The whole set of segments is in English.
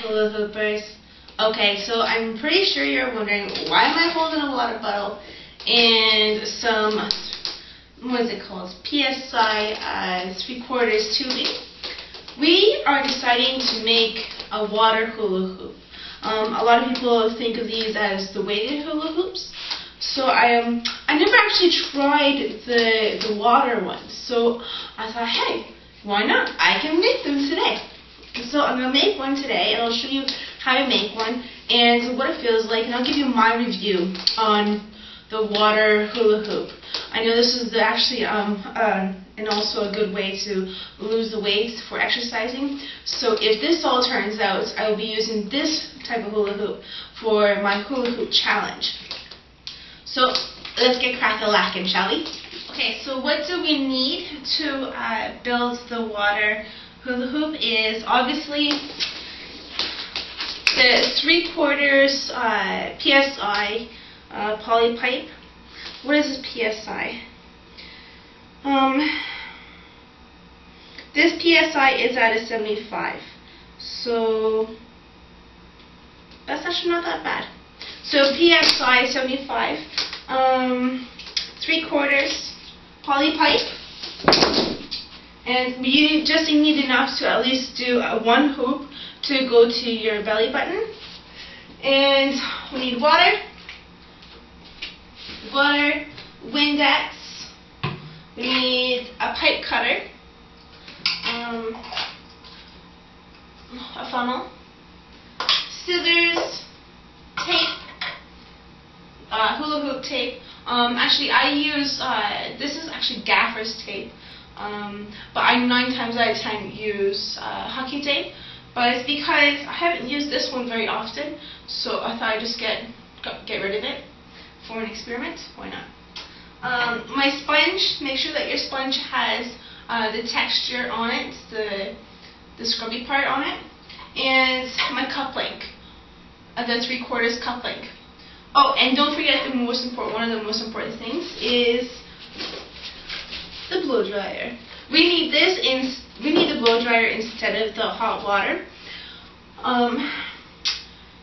hula hoopers. Okay, so I'm pretty sure you're wondering why am I holding a water bottle and some, what is it called, PSI 3/4 tubing. We are deciding to make a water hula hoop. A lot of people think of these as the weighted hula hoops. So I never actually tried the water ones. So I thought, hey, why not? I can make them today. So I'm going to make one today, and I'll show you how to make one and what it feels like, and I'll give you my review on the water hula hoop. I know this is actually and also a good way to lose the weight for exercising. So if this all turns out, I will be using this type of hula hoop for my hula hoop challenge. So let's get crack-a-lackin', shall we? Okay, so what do we need to build the water hula hoop is obviously the 3/4 PSI poly pipe. What is this PSI? This PSI is at a 75, so that's actually not that bad. So PSI 75, 3/4 poly pipe. And you just need enough to at least do one hoop to go to your belly button. And we need water, Windex, we need a pipe cutter, a funnel, scissors, tape, hula hoop tape. Actually I use, this is actually gaffer's tape. But I 9 times out of 10 use hockey tape, but it's because I haven't used this one very often, so I thought I'd just get rid of it for an experiment. Why not? My sponge, make sure that your sponge has the texture on it, the scrubby part on it, and my cup link, the 3/4 cup link. Oh, and don't forget one of the most important things is the blow dryer. We need the blow dryer instead of the hot water,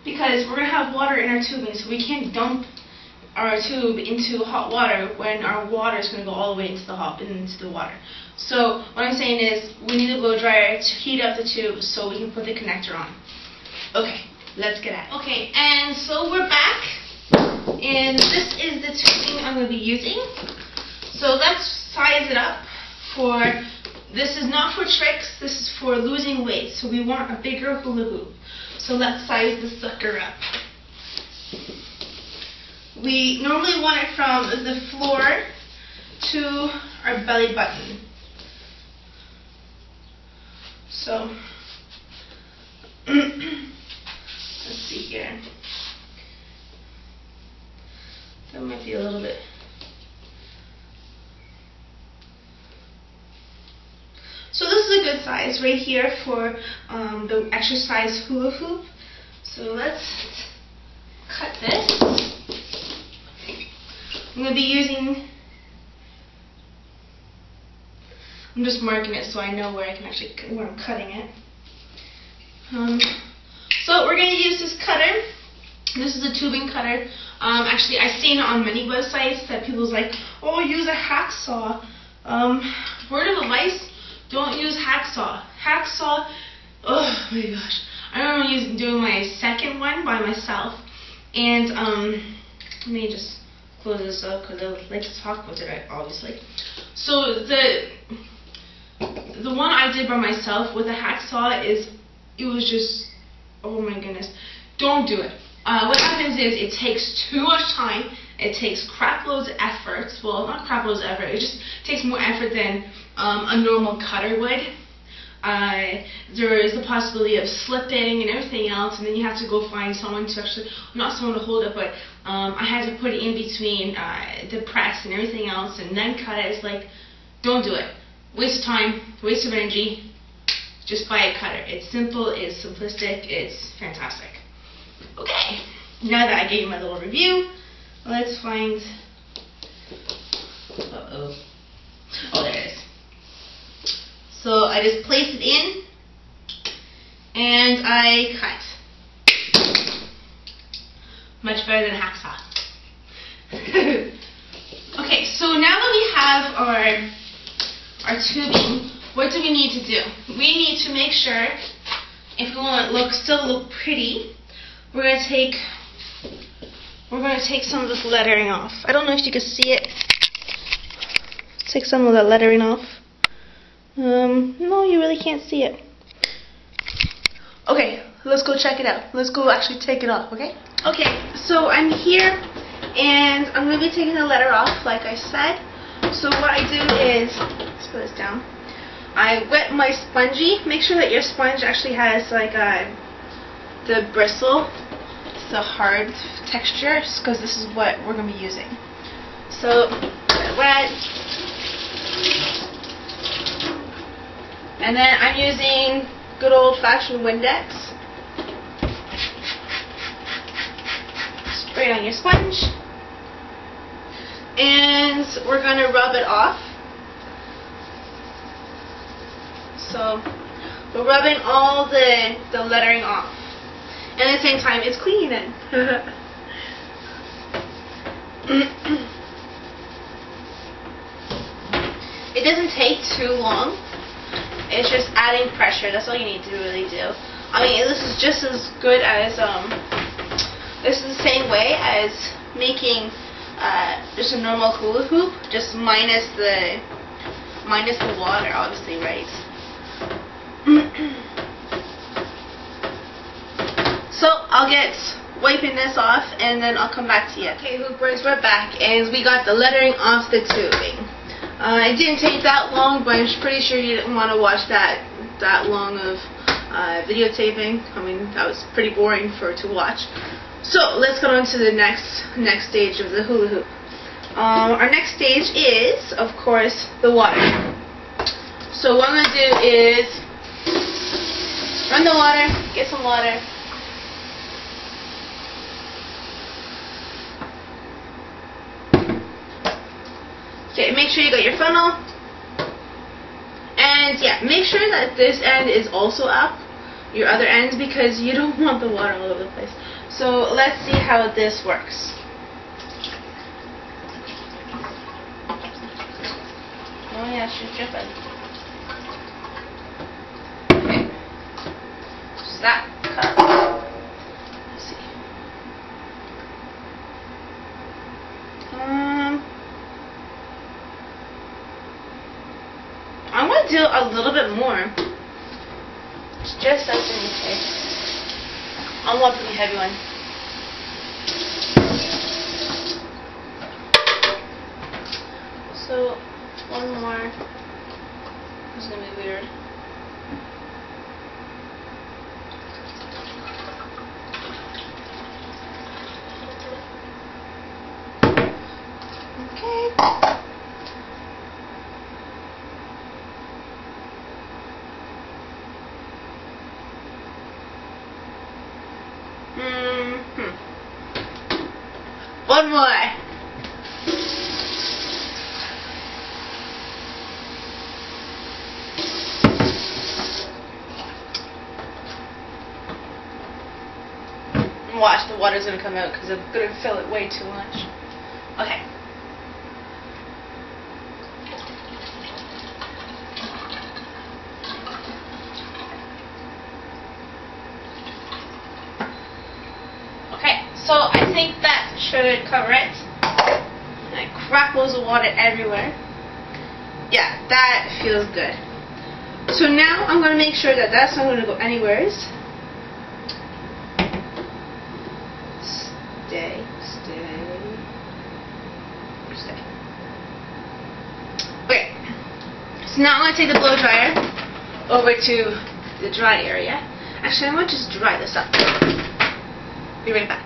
because we're gonna have water in our tubing, so we can't dump our tube into hot water when our water is gonna go all the way into the water. So what I'm saying is we need a blow dryer to heat up the tube so we can put the connector on. Okay, let's get at it. Okay, and so we're back, and this is the tubing I'm gonna be using. So let's size it up for, this is not for tricks, this is for losing weight, so we want a bigger hula hoop. So let's size the sucker up. We normally want it from the floor to our belly button. So, let's see here. That might be a little bit. So this is a good size right here for the exercise hula hoop. So let's cut this. I'm going to be using, I'm just marking it so I know where I'm cutting it. So we're going to use this cutter. This is a tubing cutter. Actually, I've seen it on many websites that people's like, oh, use a hacksaw. Word of advice, don't use hacksaw. Hacksaw, oh my gosh. I remember doing my second one by myself. And let me just close this up because I like to talk about it, obviously. So the one I did by myself with a hacksaw it was just, oh my goodness. Don't do it. What happens is it takes too much time. It takes crap loads of effort. Well, not crap loads of effort. It just takes more effort than a normal cutter would. There is the possibility of slipping and everything else, and then you have to go find someone to actually, not someone to hold it, but I had to put it in between the press and everything else, and then cut it. It's like, don't do it. Waste of time, waste of energy. Just buy a cutter. It's simple, it's simplistic, it's fantastic. Okay, now that I gave you my little review, let's find, oh, there it is. So I just place it in, and I cut. Much better than hacksaw. Okay, so now that we have our tubing, what do we need to do? We need to make sure, if we want to still look pretty, we're going to take some of this lettering off. I don't know if you can see it. Let's take some of the lettering off. No, you really can't see it. Okay, let's go check it out. Let's go actually take it off, okay? Okay, so I'm here and I'm going to be taking the letter off, like I said. So what I do is, let's put this down. I wet my spongy. Make sure that your sponge actually has like the bristle, the hard texture, because this is what we're going to be using. So, wet. And then I'm using good old-fashioned Windex. Spray it on your sponge. And we're going to rub it off. So we're rubbing all the lettering off. And at the same time, it's cleaning it. It doesn't take too long. It's just adding pressure. That's all you need to really do. I mean, this is just as good as, this is the same way as making just a normal hula hoop, just minus the water, obviously, right? So I'll get wiping this off and then I'll come back to you. Okay, hoopers, we're back and we got the lettering off the tubing. It didn't take that long, but I'm pretty sure you didn't want to watch that long of videotaping. I mean, that was pretty boring to watch. So let's go on to the next stage of the hula hoop. Our next stage is, of course, the water. So what I'm going to do is run the water, get some water. Okay, make sure you got your funnel. And yeah, make sure that this end is also up, your other end, because you don't want the water all over the place. So let's see how this works. Oh yeah, she's dripping. Okay. Just that cut. Let's see. I'm going to do a little bit more. Just as in case. I want a pretty heavy one. So, one more. This is going to be weird. Okay. One more. Watch, the water's going to come out because I'm going to fill it way too much. Okay. So I think that should cover it. And I crack loads of water everywhere. Yeah, that feels good. So now I'm going to make sure that that's not going to go anywhere. Stay. Okay. So now I'm going to take the blow dryer over to the dry area. Actually, I'm going to just dry this up. Be right back.